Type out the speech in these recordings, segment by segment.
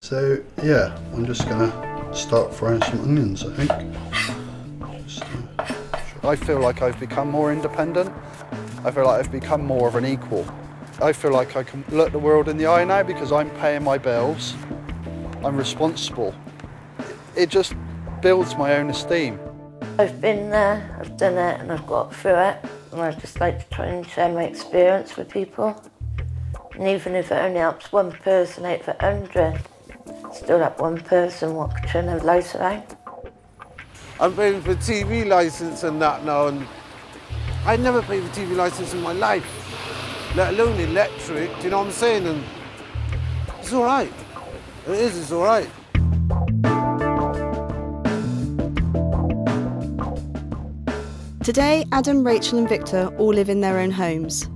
So yeah, I'm just gonna start frying some onions, I think. I feel like I've become more independent. I feel like I've become more of an equal. I feel like I can look the world in the eye now because I'm paying my bills. I'm responsible. It just builds my own esteem. I've been there, I've done it, and I've got through it. And I just like to try and share my experience with people. And even if it only helps one person out of 100, still that one person what could turn their lives around. I'm paying for TV licence and that now, and I never paid for TV licence in my life, let alone electric, do you know what I'm saying? And it's all right. It's all right. Today, Adam, Rachel and Victor all live in their own homes.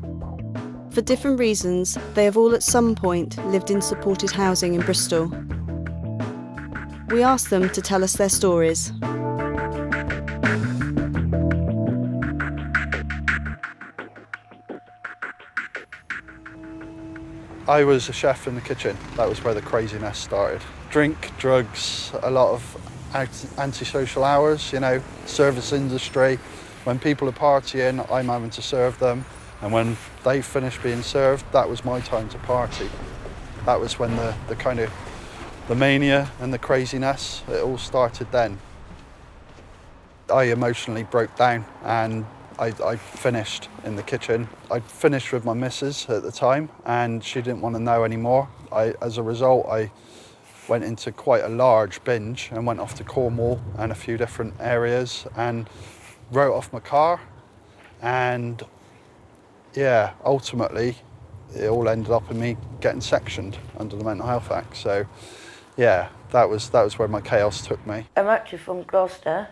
For different reasons, they have all at some point lived in supported housing in Bristol. We asked them to tell us their stories. I was a chef in the kitchen. That was where the craziness started. Drink, drugs, a lot of antisocial hours, you know, service industry. When people are partying, I'm having to serve them. And when they finish being served, that was my time to party. That was when the kind of the mania and the craziness, it all started then. I emotionally broke down and I finished in the kitchen. I finished with my missus at the time and she didn't want to know anymore. As a result, I went into quite a large binge and went off to Cornwall and a few different areas and wrote off my car. And yeah, ultimately, it all ended up in me getting sectioned under the Mental Health Act. So yeah, that was where my chaos took me. I'm actually from Gloucester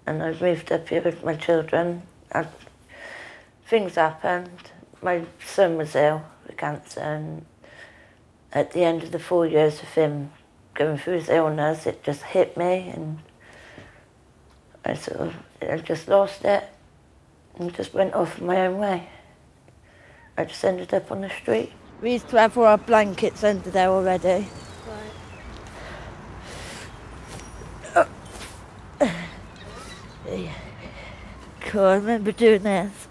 and I've moved up here with my children. Things happened. My son was ill with cancer and at the end of the 4 years of him going through his illness, it just hit me and I just lost it and just went off my own way. I just ended up on the street. We used to have all our blankets under there already. Right. Yeah. Cool, I remember doing this.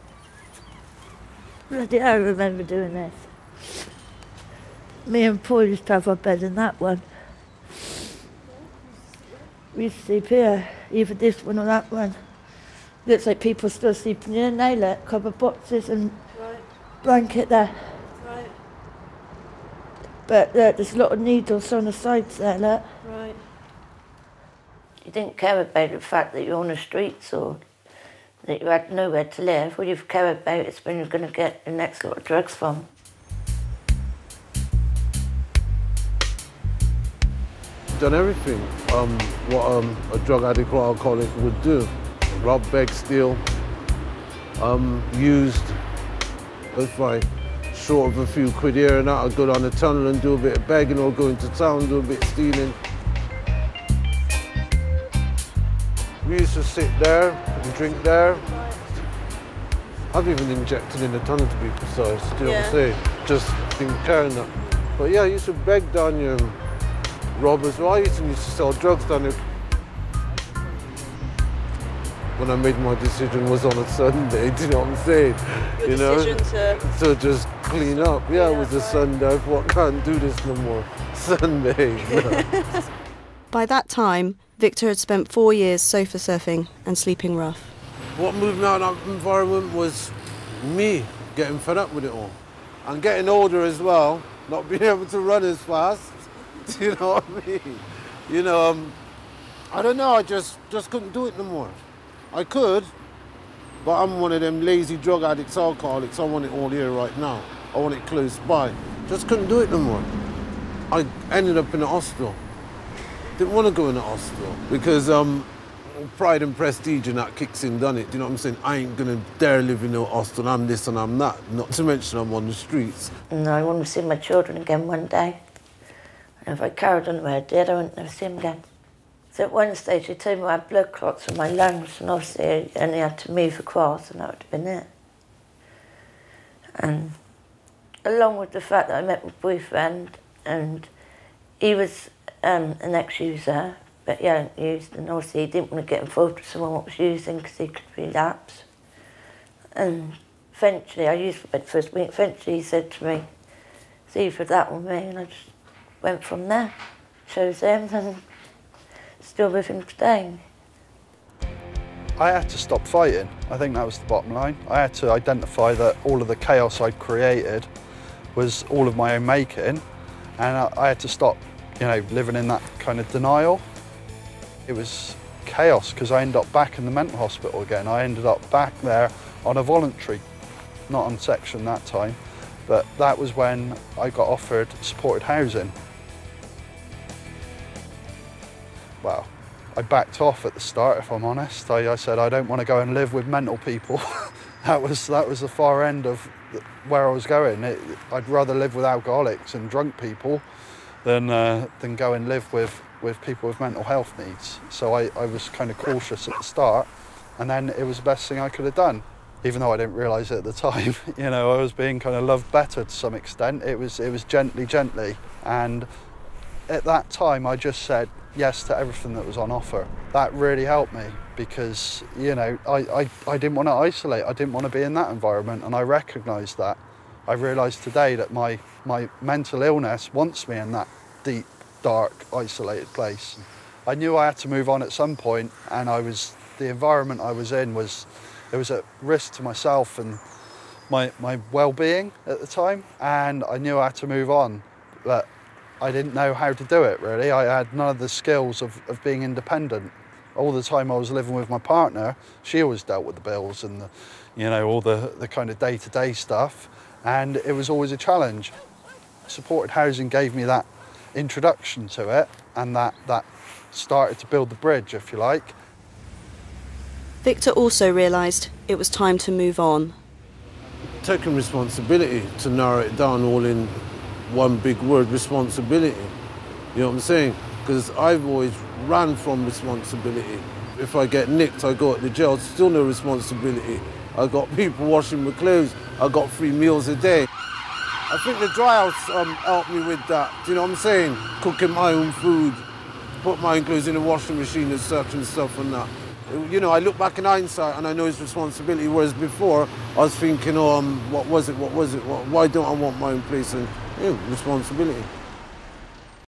Bloody hell, I remember doing this. Me and Paul used to have our bed in that one. We used to sleep here, either this one or that one. Looks like people still sleeping here now, look, cupboard boxes and blanket there. Right. But look, there's a lot of needles on the sides there, look. Right. You didn't care about the fact that you're on the streets or that you had nowhere to live. All you care about is when you're going to get the next lot of drugs from. Done everything what a drug addict or alcoholic would do. Rob, beg, steal, used. If I short of a few quid here and that, I'd go down the tunnel and do a bit of begging or go into town, do a bit of stealing. We used to sit there and drink there. I've even injected in the tunnel to be precise, do you know what I'm saying? Just didn't care in that. But yeah, I used to beg down here and rob as well. I used to sell drugs down here. When I made my decision was on a Sunday, do you know what I'm saying? Your decision to just clean up. Yeah, it was a Sunday. I thought, I can't do this no more. Sunday. No. By that time, Victor had spent 4 years sofa surfing and sleeping rough. What moved me out of that environment was me getting fed up with it all. And getting older as well, not being able to run as fast. Do you know what I mean? You know, I don't know, I just couldn't do it no more. I could, but I'm one of them lazy drug addicts, alcoholics. I want it all here right now. I want it close by. Just couldn't do it no more. I ended up in a hospital. Didn't want to go in a hospital because pride and prestige and that kicks in, done it. Do you know what I'm saying? I ain't gonna dare live in no hospital. I'm this and I'm that. Not to mention I'm on the streets. No, I want to see my children again one day. And if I carried on the way I did, I wouldn't never see them again. So at one stage, they told me I had blood clots in my lungs, and obviously I only had to move across, and that would have been it. And along with the fact that I met my boyfriend, and he was an ex-user, but he hadn't used, and obviously he didn't want to get involved with someone that was using because he could relapse. And eventually, I used for about the first week, eventually he said to me, it's either that or me, and I just went from there. Chose him and still with him today. I had to stop fighting. I think that was the bottom line. I had to identify that all of the chaos I'd created was all of my own making, and I had to stop, living in that kind of denial. It was chaos because I ended up back in the mental hospital again. I ended up back there on a voluntary, not on section that time, but that was when I got offered supported housing. Well, I backed off at the start, if I'm honest. I said I don't want to go and live with mental people. that was the far end of where I was going. I'd rather live with alcoholics and drunk people than go and live with people with mental health needs. So I was kind of cautious at the start, and then it was the best thing I could have done. Even though I didn't realise it at the time, I was being kind of loved better to some extent. It was gently, and at that time I just said yes to everything that was on offer. That really helped me because, I didn't want to isolate. I didn't want to be in that environment, and I recognised that. I realised today that my mental illness wants me in that deep, dark, isolated place. I knew I had to move on at some point, and the environment I was in was at risk to myself and my well-being at the time, and I knew I had to move on, but I didn't know how to do it really. I had none of the skills of being independent. All the time I was living with my partner, she always dealt with the bills and all the kind of day-to-day stuff, and it was always a challenge. Supported housing gave me that introduction to it, and that started to build the bridge, if you like. Victor also realised it was time to move on. Taking responsibility, to narrow it down all in one big word, responsibility. You know what I'm saying? Because I've always ran from responsibility. If I get nicked, I go to the jail, still no responsibility. I got people washing my clothes, I got 3 meals a day. I think the dry house helped me with that, do you know what I'm saying? Cooking my own food, put my own clothes in the washing machine and such and stuff and that. I look back in hindsight and I know it's responsibility, whereas before I was thinking, what was it, why don't I want my own place? And responsibility.